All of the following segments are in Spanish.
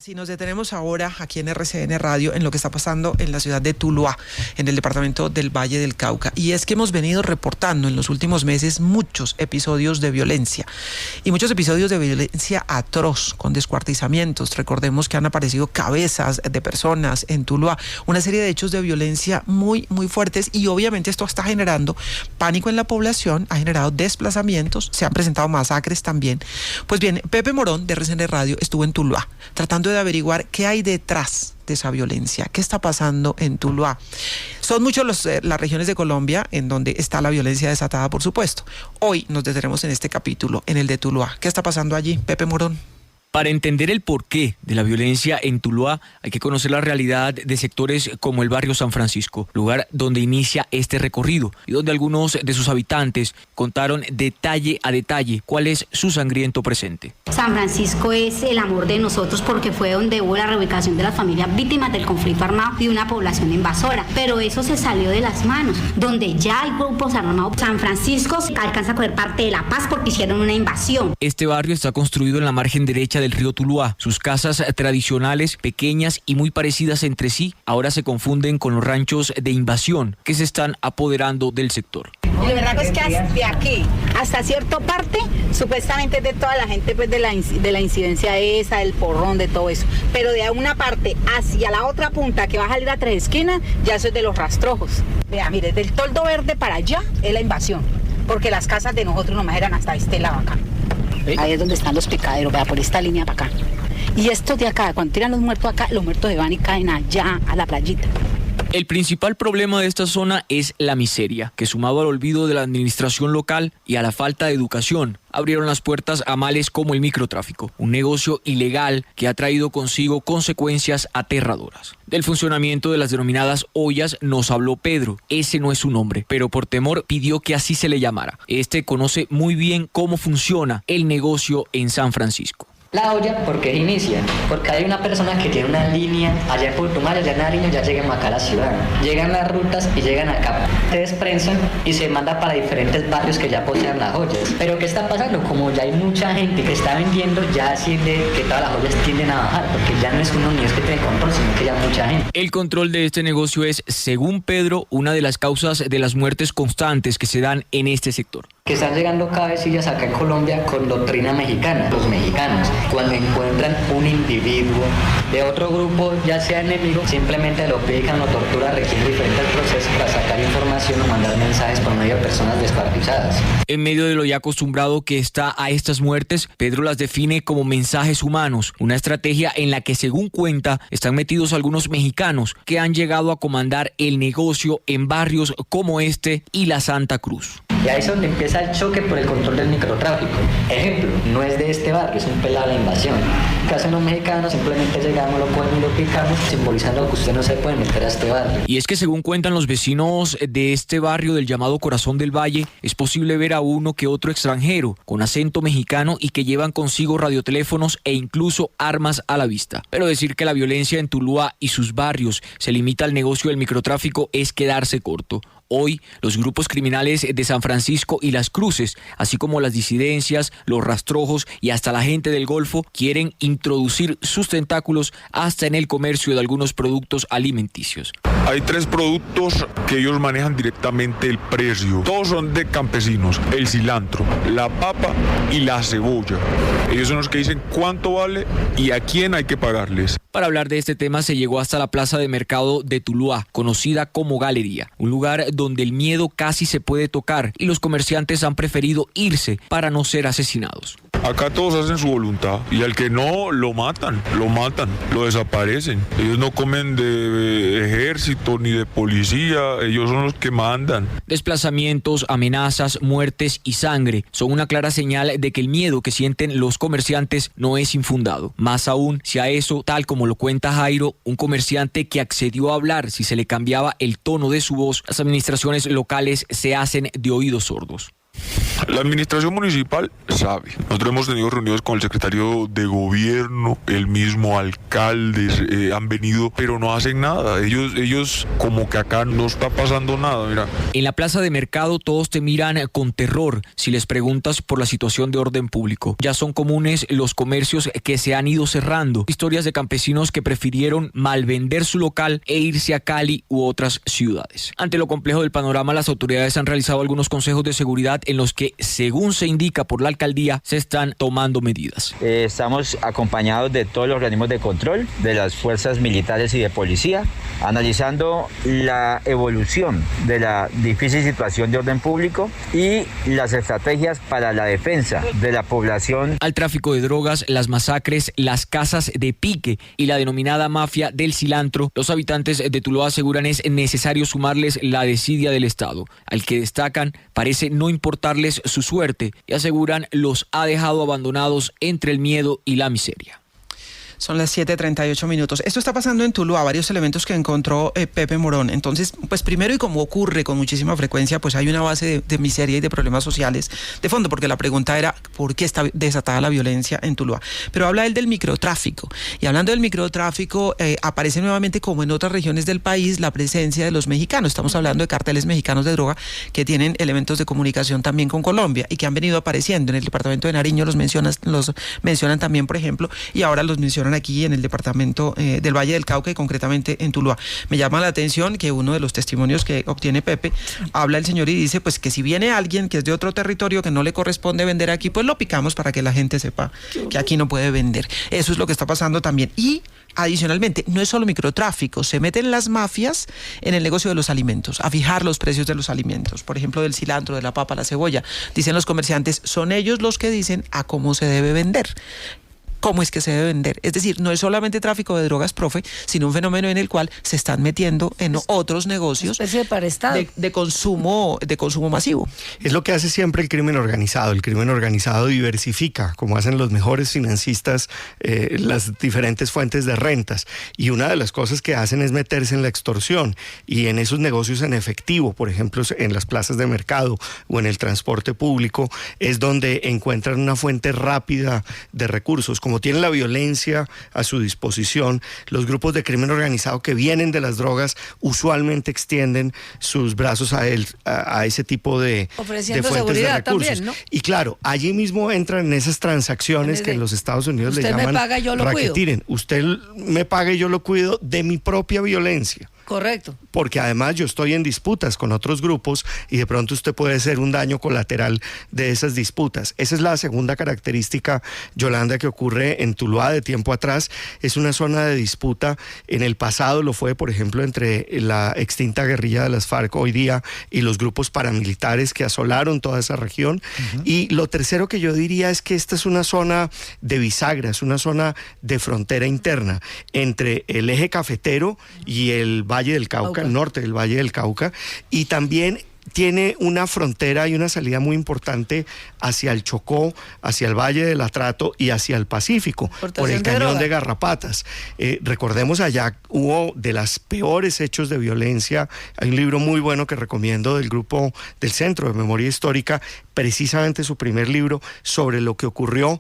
Si nos detenemos ahora aquí en RCN Radio en lo que está pasando en la ciudad de Tuluá, en el departamento del Valle del Cauca, y es que hemos venido reportando en los últimos meses muchos episodios de violencia y muchos episodios de violencia atroz con descuartizamientos. Recordemos que han aparecido cabezas de personas en Tuluá, una serie de hechos de violencia muy fuertes, y obviamente esto está generando pánico en la población, ha generado desplazamientos, se han presentado masacres también. Pues bien, Pepe Morón de RCN Radio estuvo en Tuluá tratando de averiguar qué hay detrás de esa violencia, qué está pasando en Tuluá. Son muchas las regiones de Colombia en donde está la violencia desatada, por supuesto. Hoy nos detenemos en este capítulo, en el de Tuluá. ¿Qué está pasando allí, Pepe Morón? Para entender el porqué de la violencia en Tuluá, hay que conocer la realidad de sectores como el barrio San Francisco, lugar donde inicia este recorrido y donde algunos de sus habitantes contaron detalle a detalle cuál es su sangriento presente. San Francisco es el amor de nosotros porque fue donde hubo la reubicación de las familias víctimas del conflicto armado y una población invasora, pero eso se salió de las manos, donde ya hay grupos armados. San Francisco alcanza a coger parte de La Paz porque hicieron una invasión. Este barrio está construido en la margen derecha del río Tuluá. Sus casas tradicionales, pequeñas y muy parecidas entre sí, ahora se confunden con los ranchos de invasión que se están apoderando del sector. Y la verdad es que de aquí hasta cierta parte, supuestamente es de toda la gente pues de la incidencia esa, del porrón, de todo eso. Pero de una parte hacia la otra punta que va a salir a Tres Esquinas, ya eso es de los rastrojos. Vea, mire, del Toldo Verde para allá es la invasión, porque las casas de nosotros nomás eran hasta este lado acá. Ahí es donde están los picaderos, vea, por esta línea para acá. Y estos de acá, cuando tiran los muertos acá, los muertos se van y caen allá a la playita. El principal problema de esta zona es la miseria, que sumado al olvido de la administración local y a la falta de educación, abrieron las puertas a males como el microtráfico, un negocio ilegal que ha traído consigo consecuencias aterradoras. Del funcionamiento de las denominadas ollas nos habló Pedro. Ese no es su nombre, pero por temor pidió que así se le llamara. Este conoce muy bien cómo funciona el negocio en San Francisco. La olla, porque inicia, porque hay una persona que tiene una línea allá en Putumayo, allá en Nariño, ya llegan acá a la ciudad. Llegan las rutas y llegan acá, se desprensan y se manda para diferentes barrios que ya posean las ollas. Pero ¿qué está pasando? Como ya hay mucha gente que está vendiendo, ya asciende que todas las ollas tienden a bajar, porque ya no es uno ni es que tiene control, sino que ya mucha gente. El control de este negocio es, según Pedro, una de las causas de las muertes constantes que se dan en este sector. Que están llegando cabecillas acá en Colombia con doctrina mexicana. Los mexicanos, cuando encuentran un individuo de otro grupo, ya sea enemigo, simplemente lo pican, lo torturan, requieren diferentes procesos para sacar información o mandar mensajes por medio de personas descuartizadas. En medio de lo ya acostumbrado que está a estas muertes, Pedro las define como mensajes humanos, una estrategia en la que, según cuenta, están metidos algunos mexicanos que han llegado a comandar el negocio en barrios como este y la Santa Cruz. Y ahí es donde empieza el choque por el control del microtráfico. Ejemplo, no es de este barrio, es un pelado de la invasión. ¿Qué hacen los mexicanos? Simplemente llegamos, lo cogen y lo picamos, simbolizando que usted no se puede meter a este barrio. Y es que, según cuentan los vecinos de este barrio del llamado Corazón del Valle, es posible ver a uno que otro extranjero con acento mexicano y que llevan consigo radioteléfonos e incluso armas a la vista. Pero decir que la violencia en Tuluá y sus barrios se limita al negocio del microtráfico es quedarse corto. Hoy, los grupos criminales de San Francisco y Las Cruces, así como las disidencias, los rastrojos y hasta la gente del Golfo, quieren introducir sus tentáculos hasta en el comercio de algunos productos alimenticios. Hay 3 productos que ellos manejan directamente el precio. Todos son de campesinos: el cilantro, la papa y la cebolla. Ellos son los que dicen cuánto vale y a quién hay que pagarles. Para hablar de este tema se llegó hasta la plaza de mercado de Tuluá, conocida como Galería, un lugar donde el miedo casi se puede tocar y los comerciantes han preferido irse para no ser asesinados. Acá todos hacen su voluntad y al que no, lo matan, lo desaparecen. Ellos no comen de ejército ni de policía, ellos son los que mandan. Desplazamientos, amenazas, muertes y sangre son una clara señal de que el miedo que sienten los comerciantes no es infundado. Más aún si a eso, tal como lo cuenta Jairo, un comerciante que accedió a hablar si se le cambiaba el tono de su voz, las administraciones locales se hacen de oídos sordos. La administración municipal sabe. Nosotros hemos tenido reuniones con el secretario de gobierno, el mismo alcalde, han venido, pero no hacen nada. Ellos como que acá no está pasando nada, mira. En la plaza de mercado todos te miran con terror si les preguntas por la situación de orden público. Ya son comunes los comercios que se han ido cerrando. Historias de campesinos que prefirieron malvender su local e irse a Cali u otras ciudades. Ante lo complejo del panorama, las autoridades han realizado algunos consejos de seguridad en los que, según se indica por la alcaldía, se están tomando medidas. Estamos acompañados de todos los organismos de control, de las fuerzas militares y de policía, analizando la evolución de la difícil situación de orden público y las estrategias para la defensa de la población. Al tráfico de drogas, las masacres, las casas de pique y la denominada mafia del cilantro, los habitantes de Tuluá aseguran es necesario sumarles la desidia del Estado, al que destacan parece no importarles su suerte y aseguran los ha dejado abandonados entre el miedo y la miseria. Son las 7:38. Esto está pasando en Tuluá, varios elementos que encontró Pepe Morón. Entonces, pues primero, y como ocurre con muchísima frecuencia, pues hay una base de miseria y de problemas sociales de fondo, porque la pregunta era ¿por qué está desatada la violencia en Tuluá? Pero habla él del microtráfico. Y hablando del microtráfico, aparece nuevamente, como en otras regiones del país, la presencia de los mexicanos. Estamos hablando de carteles mexicanos de droga que tienen elementos de comunicación también con Colombia y que han venido apareciendo en el departamento de Nariño, los mencionan también, por ejemplo, y ahora los mencionan aquí en el departamento del Valle del Cauca y concretamente en Tuluá. Me llama la atención que uno de los testimonios que obtiene Pepe, habla el señor y dice pues que si viene alguien que es de otro territorio que no le corresponde vender aquí, pues lo picamos para que la gente sepa que aquí no puede vender. Eso es lo que está pasando también. Y adicionalmente, no es solo microtráfico, se meten las mafias en el negocio de los alimentos, a fijar los precios de los alimentos, por ejemplo del cilantro, de la papa, la cebolla. Dicen los comerciantes, son ellos los que dicen a cómo se debe vender. ¿Cómo es que se debe vender? Es decir, no es solamente tráfico de drogas, profe, sino un fenómeno en el cual se están metiendo en otros negocios de consumo masivo. Es lo que hace siempre el crimen organizado. El crimen organizado diversifica, como hacen los mejores financistas, las diferentes fuentes de rentas. Y una de las cosas que hacen es meterse en la extorsión y en esos negocios en efectivo, por ejemplo, en las plazas de mercado o en el transporte público, es donde encuentran una fuente rápida de recursos. Como tienen la violencia a su disposición, los grupos de crimen organizado que vienen de las drogas usualmente extienden sus brazos a ese tipo de fuentes de recursos. También, ¿no? Y claro, allí mismo entran en esas transacciones que en los Estados Unidos le llaman racketeering. Usted me paga y yo lo cuido de mi propia violencia. Correcto. Porque además yo estoy en disputas con otros grupos y de pronto usted puede ser un daño colateral de esas disputas. Esa es la segunda característica, Yolanda, que ocurre en Tuluá de tiempo atrás. Es una zona de disputa. En el pasado lo fue, por ejemplo, entre la extinta guerrilla de las FARC hoy día y los grupos paramilitares que asolaron toda esa región. Uh-huh. Y lo tercero que yo diría es que esta es una zona de bisagra, es una zona de frontera interna entre el eje cafetero y el Valle del Cauca, el norte del Valle del Cauca, y también tiene una frontera y una salida muy importante hacia el Chocó, hacia el Valle del Atrato y hacia el Pacífico, por el cañón de Garrapatas. Recordemos, allá hubo de las peores hechos de violencia. Hay un libro muy bueno que recomiendo del grupo del Centro de Memoria Histórica, precisamente su primer libro, sobre lo que ocurrió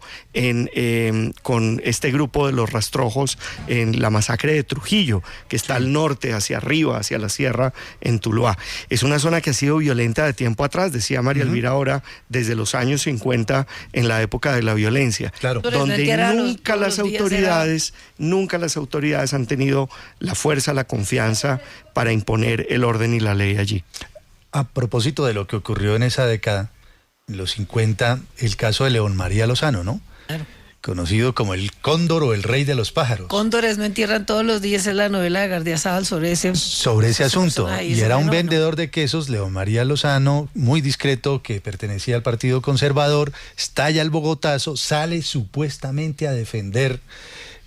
con este grupo de los rastrojos en la masacre de Trujillo, que está al norte, hacia arriba, hacia la sierra, en Tuluá. Es una zona que ha sido violenta de tiempo atrás, decía María Elvira ahora, desde los años 50, en la época de la violencia, claro, donde nunca las autoridades han tenido la fuerza, la confianza para imponer el orden y la ley allí. A propósito de lo que ocurrió en esa década, en los 50, el caso de León María Lozano, ¿no? Claro. Conocido como el cóndor o el rey de los pájaros. Cóndores no entierran todos los días, es la novela de Gardiazabal sobre ese asunto. Y era un vendedor de quesos, León María Lozano, muy discreto, que pertenecía al Partido Conservador, estalla el Bogotazo, sale supuestamente a defender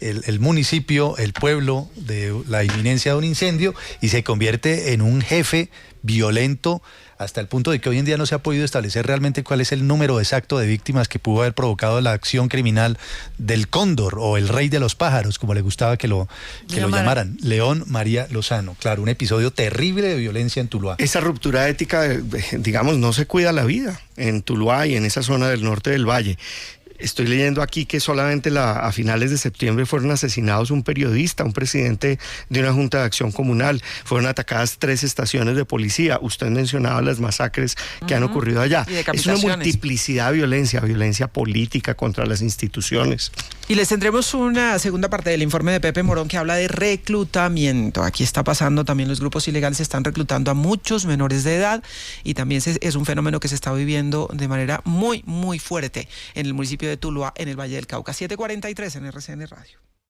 el municipio, el pueblo, de la inminencia de un incendio y se convierte en un jefe violento hasta el punto de que hoy en día no se ha podido establecer realmente cuál es el número exacto de víctimas que pudo haber provocado la acción criminal del Cóndor o el rey de los pájaros, como le gustaba que lo llamaran, León María Lozano. Claro, un episodio terrible de violencia en Tuluá. Esa ruptura ética, digamos, no se cuida la vida en Tuluá y en esa zona del norte del valle. Estoy leyendo aquí que solamente a finales de septiembre fueron asesinados un periodista, un presidente de una junta de acción comunal. Fueron atacadas 3 estaciones de policía. Usted mencionaba las masacres que han ocurrido allá. Es una multiplicidad de violencia política contra las instituciones. Y les tendremos una segunda parte del informe de Pepe Morón que habla de reclutamiento. Aquí está pasando, también los grupos ilegales están reclutando a muchos menores de edad y también es un fenómeno que se está viviendo de manera muy, muy fuerte en el municipio de Tuluá, en el Valle del Cauca. 7:43 en RCN Radio.